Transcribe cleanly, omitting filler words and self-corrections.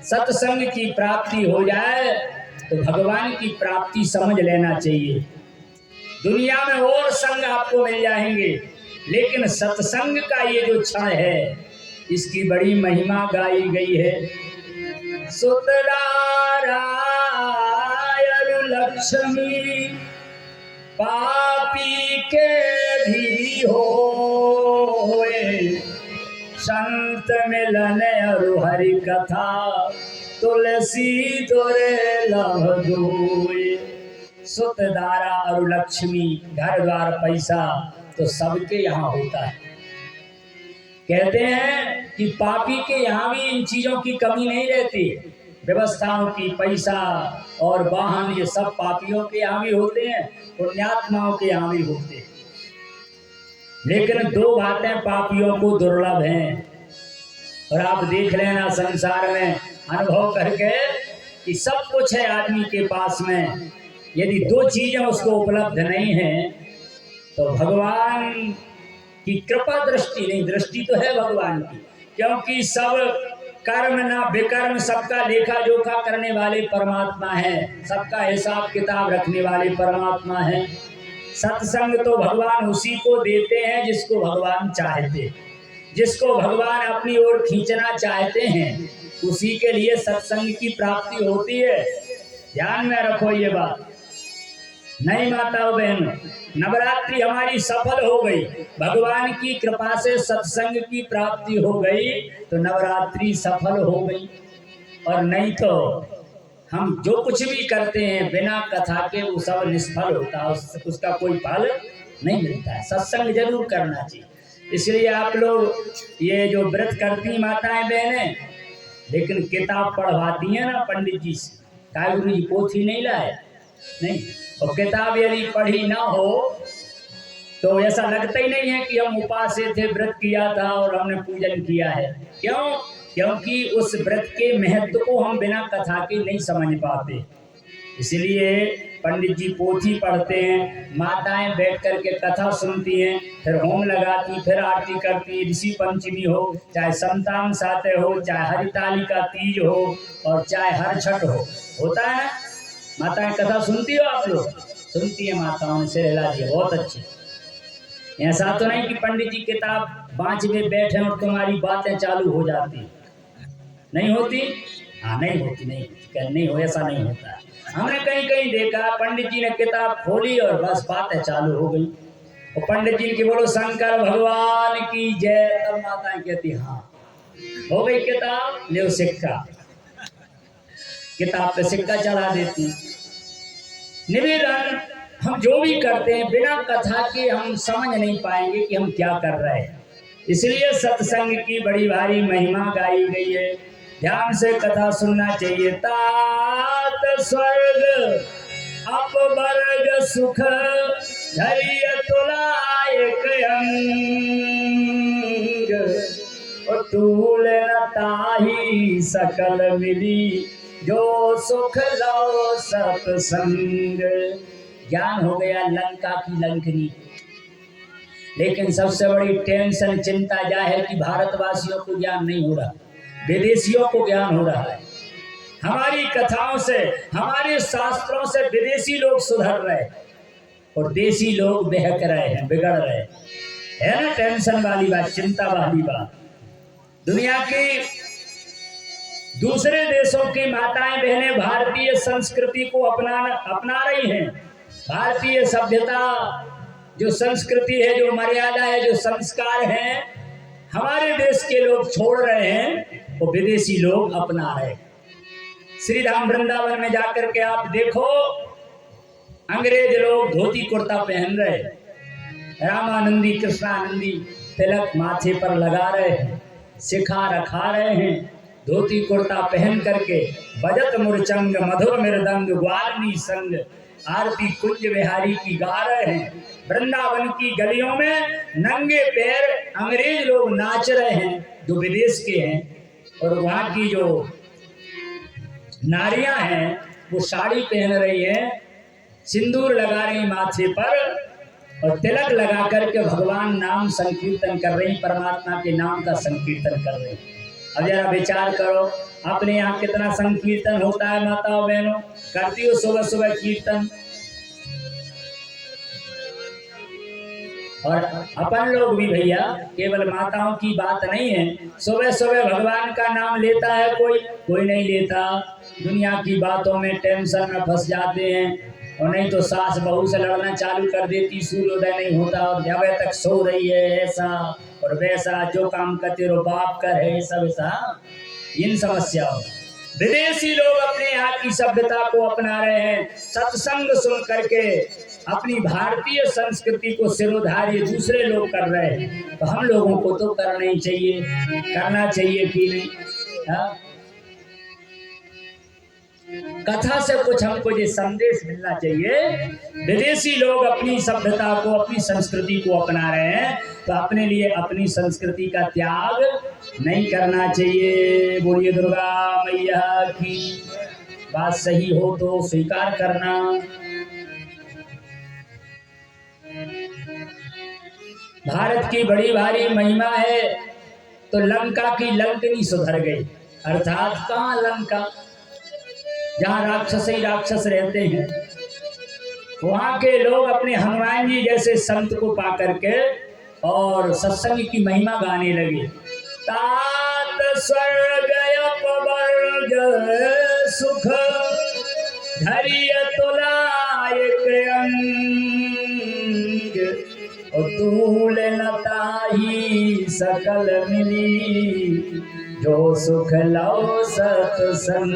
सत्संग की प्राप्ति हो जाए तो भगवान की प्राप्ति समझ लेना चाहिए। दुनिया में और संग आपको मिल जाएंगे, लेकिन सत्संग का ये जो क्षण है इसकी बड़ी महिमा गाई गई है। सुतरारायण लक्ष्मी पापी के भी होए, संत मिलन अरु हरि कथा तुलसी तोरे लभ दोए। सुत दारा और लक्ष्मी, घर द्वार पैसा तो सबके यहाँ होता है। कहते हैं कि पापी के यहाँ भी इन चीजों की कमी नहीं रहती। व्यवस्थाओं की, पैसा और वाहन, ये सब पापियों के यहाँ भी होते हैं, पुण्यात्माओं के यहाँ भी होते हैं। लेकिन दो बातें पापियों को दुर्लभ हैं, और आप देख लेना संसार में अनुभव करके कि सब कुछ है आदमी के पास में, यदि दो चीजें उसको उपलब्ध नहीं है तो भगवान की कृपा दृष्टि नहीं, दृष्टि तो है भगवान की, क्योंकि सब कर्म ना विकर्म सबका लेखा जोखा करने वाले परमात्मा है, सबका हिसाब किताब रखने वाले परमात्मा है। सत्संग तो भगवान उसी को देते हैं जिसको भगवान चाहते, जिसको भगवान अपनी ओर खींचना चाहते हैं, उसी के लिए सत्संग की प्राप्ति होती है। ध्यान में रखो ये बात। नहीं माताओं बहनों, नवरात्रि हमारी सफल हो गई, भगवान की कृपा से सत्संग की प्राप्ति हो गई तो नवरात्रि सफल हो गई। और नहीं तो हम जो कुछ भी करते हैं बिना कथा के वो सब निष्फल होता है, उसका कोई फल नहीं मिलता है। सत्संग जरूर करना चाहिए। इसलिए आप लोग ये जो व्रत करती माताएं बहनें, लेकिन किताब पढ़वाती हैं ना पंडित जी से, काय गुरु जी पोथी नहीं लाए, नहीं, और किताब यदि पढ़ी ना हो तो ऐसा लगता ही नहीं है कि हम उपास थे, व्रत किया था और हमने पूजन किया है। क्यों? क्योंकि उस व्रत के महत्व को हम बिना कथा के नहीं समझ पाते। इसलिए पंडित जी पोथी पढ़ते हैं, माताएं बैठ करके कथा सुनती हैं, फिर होम लगाती, फिर आरती करती, ऋषि पंचमी हो, चाहे संतान साते हो, चाहे हरिताली का तीज हो, और चाहे हर छठ हो, होता है ना। माताएं कथा सुनती हो, आप लोग सुनती है, माताओं से हिला दिए, बहुत अच्छी। ऐसा तो नहीं कि पंडित जी किताब बाँच में बैठे और तुम्हारी बातें चालू हो जाती, नहीं होती। हाँ, नहीं होती, नहीं होती, नहीं हो, ऐसा नहीं होता है। हमने कहीं कहीं देखा पंडित जी ने किताब खोली और बस बातें चालू हो गई, और पंडित जी की बोलो शंकर भगवान की जय, तब माताएं कहती हाँ हो गई किताब, ले सिक्का, किताब पे सिक्का चढ़ा देती। निवेदन, हम जो भी करते हैं बिना कथा के हम समझ नहीं पाएंगे कि हम क्या कर रहे हैं। इसलिए सत्संग की बड़ी भारी महिमा गाई गई है। ध्यान से कथा सुनना चाहिए। तात स्वर्ग अपवर्ग सुख धैर्य तुलायक अंग, तूल ताही सकल मिली जो सुख लो सत्संग। ज्ञान हो गया लंका की लंकनी, लेकिन सबसे बड़ी टेंशन चिंता यह है कि भारतवासियों को ज्ञान नहीं हो रहा, विदेशियों को ज्ञान हो रहा है। हमारी कथाओं से, हमारे शास्त्रों से विदेशी लोग सुधर रहे और देशी लोग बहक रहे हैं, बिगड़ रहे हैं। है ना टेंशन वाली बात, चिंता वाली बात। दुनिया की दूसरे देशों की माताएं बहनें भारतीय संस्कृति को अपना रही हैं। भारतीय सभ्यता, जो संस्कृति है, जो मर्यादा है, जो संस्कार हैं, हमारे देश के लोग छोड़ रहे हैं, वो विदेशी लोग अपना रहे हैं। श्री राम वृंदावन में जाकर के आप देखो, अंग्रेज लोग धोती कुर्ता पहन रहे, रामानंदी कृष्णानंदी तिलक माथे पर लगा रहे हैं, शिखा रखा रहे हैं, धोती कुर्ता पहन करके बजत मुरचंग मधुर मृदंग ग्वालनी संग आरती कुंज बिहारी की गा रहे हैं। वृंदावन की गलियों में नंगे पैर अंग्रेज लोग नाच रहे हैं जो विदेश के हैं, और वहाँ की जो नारियां हैं वो साड़ी पहन रही हैं, सिंदूर लगा रही माथे पर और तिलक लगा करके भगवान नाम संकीर्तन कर रही, परमात्मा के नाम का संकीर्तन कर रही। अब जरा विचार करो, अपने यहाँ कितना संकीर्तन होता है माताओं बहनों, करती हो सुबह सुबह कीर्तन। और अपन लोग भी भैया, केवल माताओं की बात नहीं है, सुबह सुबह भगवान का नाम लेता है कोई, कोई नहीं लेता। दुनिया की बातों में टेंशन में फंस जाते हैं, और नहीं तो सास बहू से लड़ना चालू कर देती, सूर्योदय नहीं होता और जब तक सो रही है, ऐसा और वैसा, जो काम करते रहो बाप कर है, सब ऐसा। इन समस्याओं, विदेशी लोग अपने यहाँ की सभ्यता को अपना रहे हैं, सत्संग सुन करके अपनी भारतीय संस्कृति को सिरोधार्य दूसरे लोग कर रहे हैं, तो हम लोगों को तो करना ही चाहिए, करना चाहिए कि नहीं? हाँ? कथा से कुछ हमको ये संदेश मिलना चाहिए, विदेशी लोग अपनी सभ्यता को, अपनी संस्कृति को अपना रहे हैं, तो अपने लिए अपनी संस्कृति का त्याग नहीं करना चाहिए। बोलिए दुर्गा मैया की। बात सही हो तो स्वीकार करना। भारत की बड़ी भारी महिमा है, तो लंका की लंकनी सुधर गई, अर्थात कहाँ लंका, जहाँ राक्षस ही राक्षस रहते हैं, वहां के लोग अपने हनुमान जी जैसे संत को पा करके और सत्संग की महिमा गाने लगे। तात स्वर्ग अपवर्ग सुख धरिय तुलायक अंग, तूल नताही सकल मिली, जो सुख लो सत्संग।